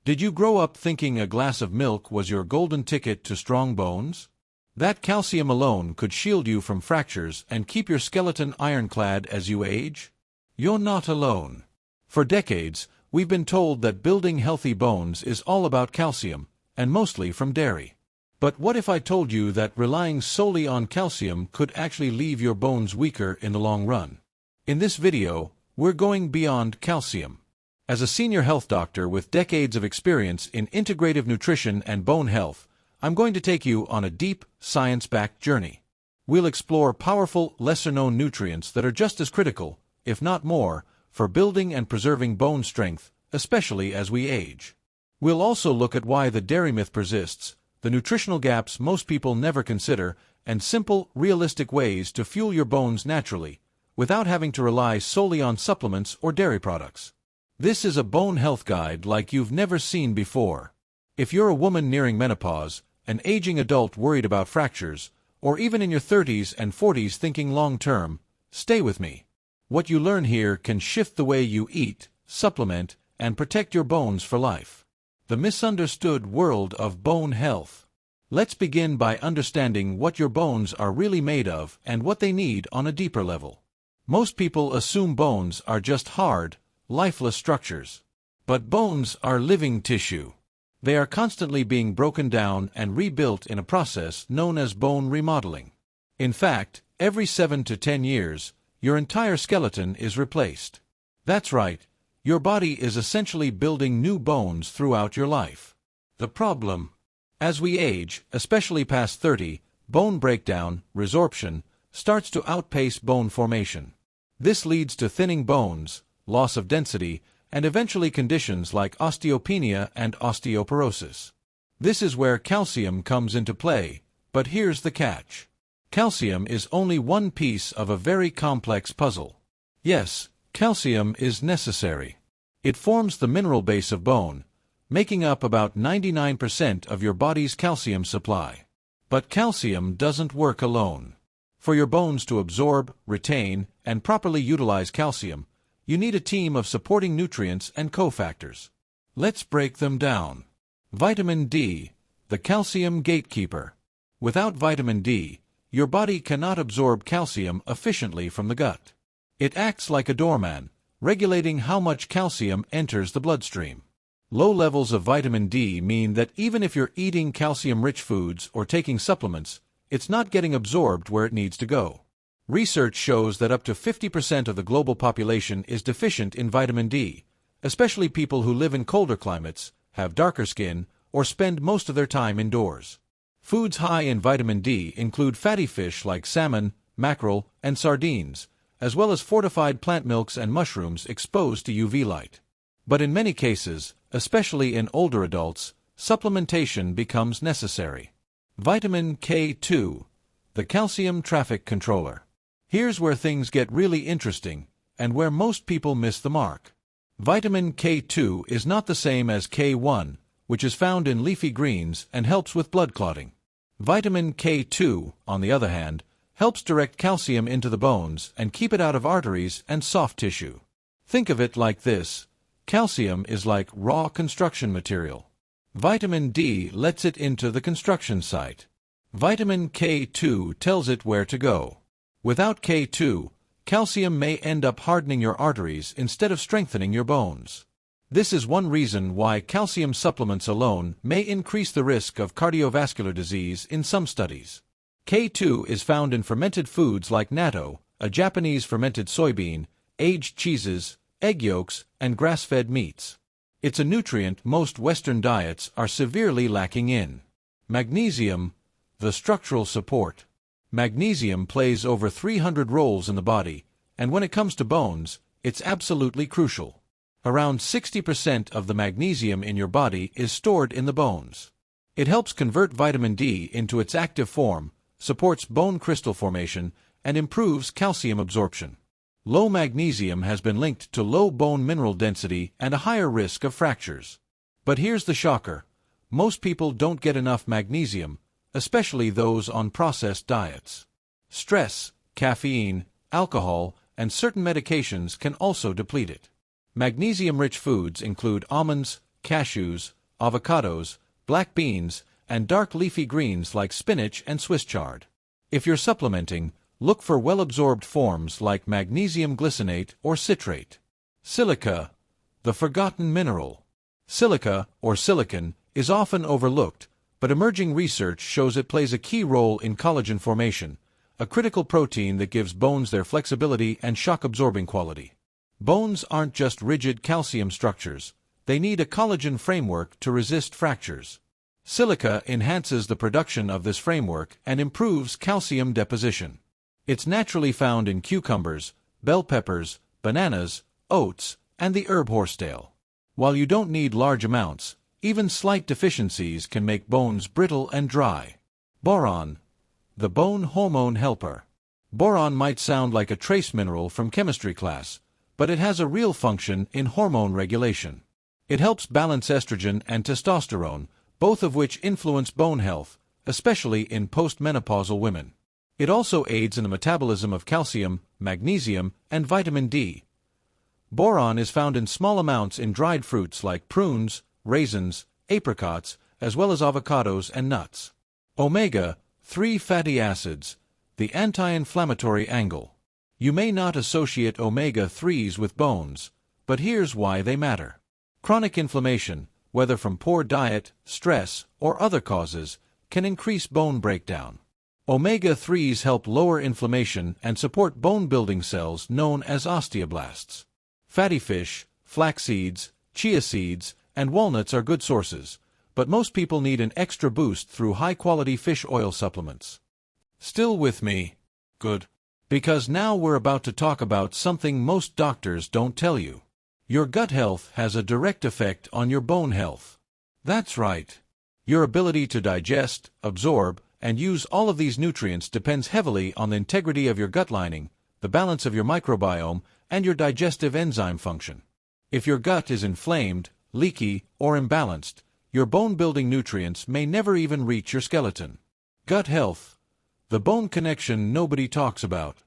Did you grow up thinking a glass of milk was your golden ticket to strong bones? That calcium alone could shield you from fractures and keep your skeleton ironclad as you age? You're not alone. For decades, we've been told that building healthy bones is all about calcium, and mostly from dairy. But what if I told you that relying solely on calcium could actually leave your bones weaker in the long run? In this video, we're going beyond calcium. As a senior health doctor with decades of experience in integrative nutrition and bone health, I'm going to take you on a deep, science-backed journey. We'll explore powerful, lesser-known nutrients that are just as critical, if not more, for building and preserving bone strength, especially as we age. We'll also look at why the dairy myth persists, the nutritional gaps most people never consider, and simple, realistic ways to fuel your bones naturally, without having to rely solely on supplements or dairy products. This is a bone health guide like you've never seen before. If you're a woman nearing menopause, an aging adult worried about fractures, or even in your 30s and 40s thinking long-term, stay with me. What you learn here can shift the way you eat, supplement, and protect your bones for life. The misunderstood world of bone health. Let's begin by understanding what your bones are really made of and what they need on a deeper level. Most people assume bones are just hard, lifeless structures. But bones are living tissue. They are constantly being broken down and rebuilt in a process known as bone remodeling. In fact, every 7 to 10 years, your entire skeleton is replaced. That's right, your body is essentially building new bones throughout your life. The problem? As we age, especially past 30, bone breakdown, resorption, starts to outpace bone formation. This leads to thinning bones, loss of density, and eventually conditions like osteopenia and osteoporosis. This is where calcium comes into play, but here's the catch. Calcium is only one piece of a very complex puzzle. Yes, calcium is necessary. It forms the mineral base of bone, making up about 99% of your body's calcium supply. But calcium doesn't work alone. For your bones to absorb, retain, and properly utilize calcium, you need a team of supporting nutrients and cofactors. Let's break them down. Vitamin D, the calcium gatekeeper. Without vitamin D, your body cannot absorb calcium efficiently from the gut. It acts like a doorman, regulating how much calcium enters the bloodstream. Low levels of vitamin D mean that even if you're eating calcium-rich foods or taking supplements, it's not getting absorbed where it needs to go. Research shows that up to 50% of the global population is deficient in vitamin D, especially people who live in colder climates, have darker skin, or spend most of their time indoors. Foods high in vitamin D include fatty fish like salmon, mackerel, and sardines, as well as fortified plant milks and mushrooms exposed to UV light. But in many cases, especially in older adults, supplementation becomes necessary. Vitamin K2, the calcium traffic controller. Here's where things get really interesting, and where most people miss the mark. Vitamin K2 is not the same as K1, which is found in leafy greens and helps with blood clotting. Vitamin K2, on the other hand, helps direct calcium into the bones and keep it out of arteries and soft tissue. Think of it like this. Calcium is like raw construction material. Vitamin D lets it into the construction site. Vitamin K2 tells it where to go. Without K2, calcium may end up hardening your arteries instead of strengthening your bones. This is one reason why calcium supplements alone may increase the risk of cardiovascular disease in some studies. K2 is found in fermented foods like natto, a Japanese fermented soybean, aged cheeses, egg yolks, and grass-fed meats. It's a nutrient most Western diets are severely lacking in. Magnesium, the structural support. Magnesium plays over 300 roles in the body, and when it comes to bones, it's absolutely crucial. Around 60% of the magnesium in your body is stored in the bones. It helps convert vitamin D into its active form, supports bone crystal formation, and improves calcium absorption. Low magnesium has been linked to low bone mineral density and a higher risk of fractures. But here's the shocker. Most people don't get enough magnesium, especially those on processed diets. Stress, caffeine, alcohol, and certain medications can also deplete it. Magnesium-rich foods include almonds, cashews, avocados, black beans, and dark leafy greens like spinach and Swiss chard. If you're supplementing, look for well-absorbed forms like magnesium glycinate or citrate. Silica, the forgotten mineral. Silica, or silicon, is often overlooked, but emerging research shows it plays a key role in collagen formation, a critical protein that gives bones their flexibility and shock-absorbing quality. Bones aren't just rigid calcium structures, they need a collagen framework to resist fractures. Silica enhances the production of this framework and improves calcium deposition. It's naturally found in cucumbers, bell peppers, bananas, oats, and the herb horsetail. While you don't need large amounts, even slight deficiencies can make bones brittle and dry. Boron, the bone hormone helper. Boron might sound like a trace mineral from chemistry class, but it has a real function in hormone regulation. It helps balance estrogen and testosterone, both of which influence bone health, especially in postmenopausal women. It also aids in the metabolism of calcium, magnesium, and vitamin D. Boron is found in small amounts in dried fruits like prunes, raisins, apricots, as well as avocados and nuts. Omega-3 fatty acids, the anti-inflammatory angle. You may not associate omega-3s with bones, but here's why they matter. Chronic inflammation, whether from poor diet, stress, or other causes, can increase bone breakdown. Omega-3s help lower inflammation and support bone-building cells known as osteoblasts. Fatty fish, flax seeds, chia seeds, and walnuts are good sources, but most people need an extra boost through high-quality fish oil supplements. Still with me? Good. Because now we're about to talk about something most doctors don't tell you. Your gut health has a direct effect on your bone health. That's right. Your ability to digest, absorb, and use all of these nutrients depends heavily on the integrity of your gut lining, the balance of your microbiome, and your digestive enzyme function. If your gut is inflamed, leaky, or imbalanced, your bone-building nutrients may never even reach your skeleton. Gut health, the bone connection nobody talks about.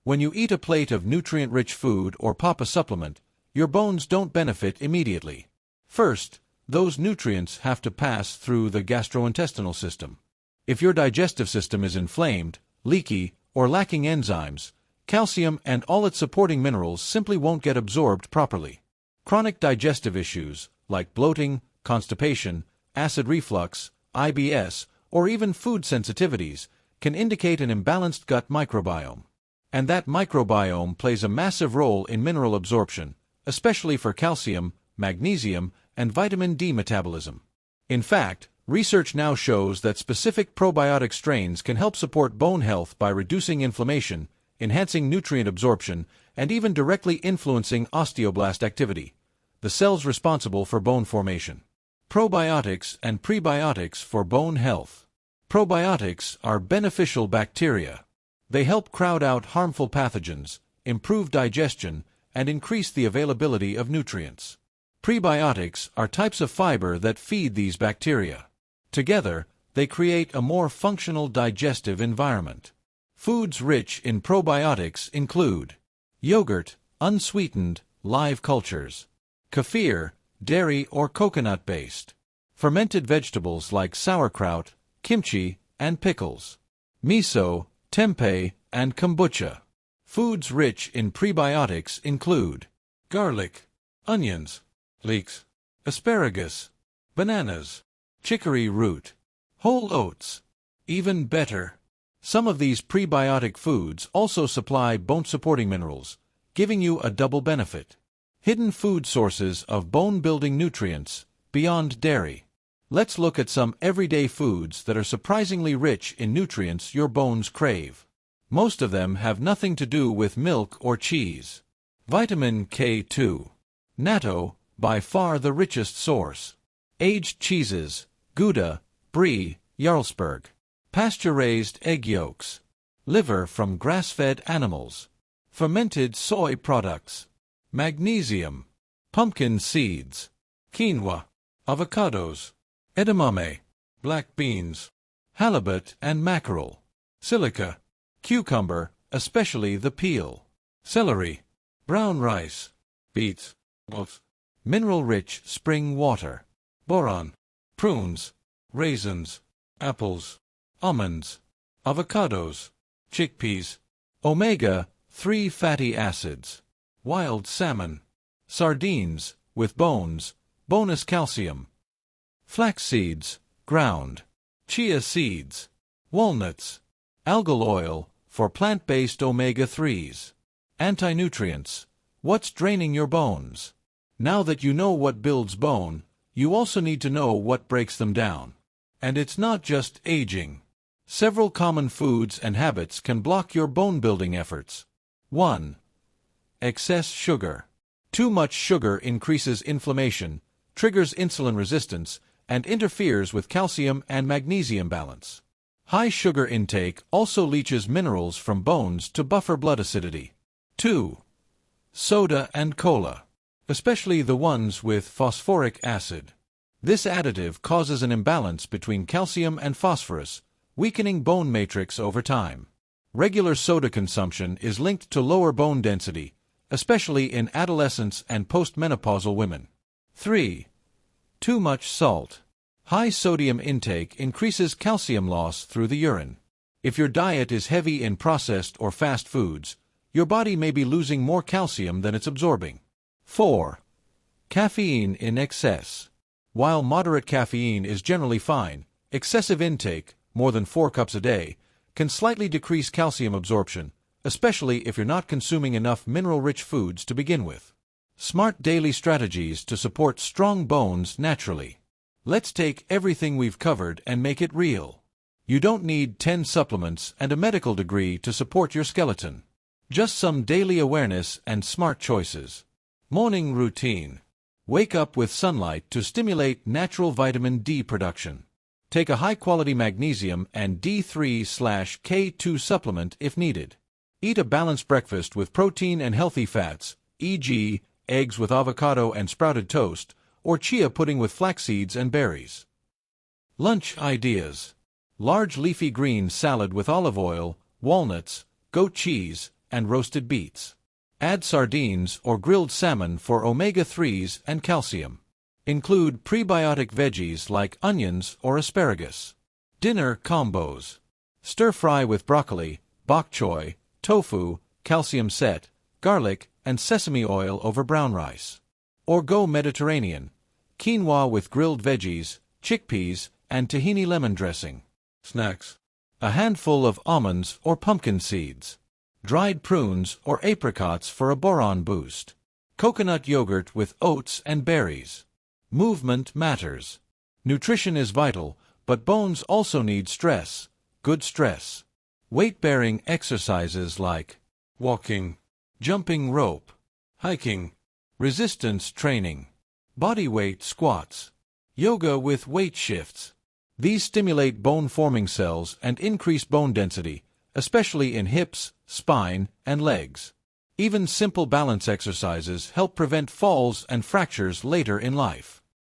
When you eat a plate of nutrient-rich food or pop a supplement, your bones don't benefit immediately. First, those nutrients have to pass through the gastrointestinal system. If your digestive system is inflamed, leaky, or lacking enzymes, calcium and all its supporting minerals simply won't get absorbed properly. Chronic digestive issues, like bloating, constipation, acid reflux, IBS, or even food sensitivities, can indicate an imbalanced gut microbiome. And that microbiome plays a massive role in mineral absorption, especially for calcium, magnesium, and vitamin D metabolism. In fact, research now shows that specific probiotic strains can help support bone health by reducing inflammation, enhancing nutrient absorption, and even directly influencing osteoblast activity, the cells responsible for bone formation. Probiotics and prebiotics for bone health. Probiotics are beneficial bacteria. They help crowd out harmful pathogens, improve digestion, and increase the availability of nutrients. Prebiotics are types of fiber that feed these bacteria. Together, they create a more functional digestive environment. Foods rich in probiotics include yogurt, unsweetened, live cultures; kefir, dairy or coconut-based; fermented vegetables like sauerkraut, kimchi, and pickles; miso, tempeh, and kombucha. Foods rich in prebiotics include garlic, onions, leeks, asparagus, bananas, chicory root, whole oats. Even better, some of these prebiotic foods also supply bone-supporting minerals, giving you a double benefit. Hidden food sources of bone-building nutrients beyond dairy. Let's look at some everyday foods that are surprisingly rich in nutrients your bones crave. Most of them have nothing to do with milk or cheese. Vitamin K2. Natto, by far the richest source. Aged cheeses, Gouda, Brie, Jarlsberg. Pasture-raised egg yolks. Liver from grass-fed animals. Fermented soy products. Magnesium. Pumpkin seeds. Quinoa. Avocados. Edamame. Black beans. Halibut and mackerel. Silica. Cucumber, especially the peel. Celery. Brown rice. Beets. Oats. Mineral-rich spring water. boron, prunes, raisins, apples, almonds, avocados, chickpeas, omega-3 fatty acids, wild salmon, sardines, with bones, bonus calcium, flax seeds, ground, chia seeds, walnuts, algal oil, for plant-based omega-3s, anti-nutrients. What's draining your bones? Now that you know what builds bone, you also need to know what breaks them down. And it's not just aging. Several common foods and habits can block your bone-building efforts. 1. Excess sugar. Too much sugar increases inflammation, triggers insulin resistance, and interferes with calcium and magnesium balance. High sugar intake also leaches minerals from bones to buffer blood acidity. 2. Soda and cola, especially the ones with phosphoric acid. This additive causes an imbalance between calcium and phosphorus, weakening bone matrix over time. Regular soda consumption is linked to lower bone density, especially in adolescents and postmenopausal women. 3. Too much salt. High sodium intake increases calcium loss through the urine. If your diet is heavy in processed or fast foods, your body may be losing more calcium than it's absorbing. 4. Caffeine in excess. While moderate caffeine is generally fine, excessive intake, more than 4 cups a day, can slightly decrease calcium absorption, especially if you're not consuming enough mineral-rich foods to begin with. Smart daily strategies to support strong bones naturally. Let's take everything we've covered and make it real. You don't need 10 supplements and a medical degree to support your skeleton. Just some daily awareness and smart choices. Morning routine. Wake up with sunlight to stimulate natural vitamin D production. Take a high-quality magnesium and D3/K2 supplement if needed. Eat a balanced breakfast with protein and healthy fats, e.g., eggs with avocado and sprouted toast, or chia pudding with flax seeds and berries. Lunch ideas. Large leafy green salad with olive oil, walnuts, goat cheese, and roasted beets. Add sardines or grilled salmon for omega-3s and calcium. Include prebiotic veggies like onions or asparagus. Dinner combos. Stir-fry with broccoli, bok choy, tofu, calcium set, garlic, and sesame oil over brown rice. Or go Mediterranean. Quinoa with grilled veggies, chickpeas, and tahini lemon dressing. Snacks. A handful of almonds or pumpkin seeds. Dried prunes or apricots for a boron boost. Coconut yogurt with oats and berries. Movement matters. Nutrition is vital, but bones also need stress, good stress. Weight-bearing exercises like walking, jumping rope, hiking, resistance training, bodyweight squats, yoga with weight shifts. These stimulate bone-forming cells and increase bone density, especially in hips, spine, and legs. Even simple balance exercises help prevent falls and fractures later in life.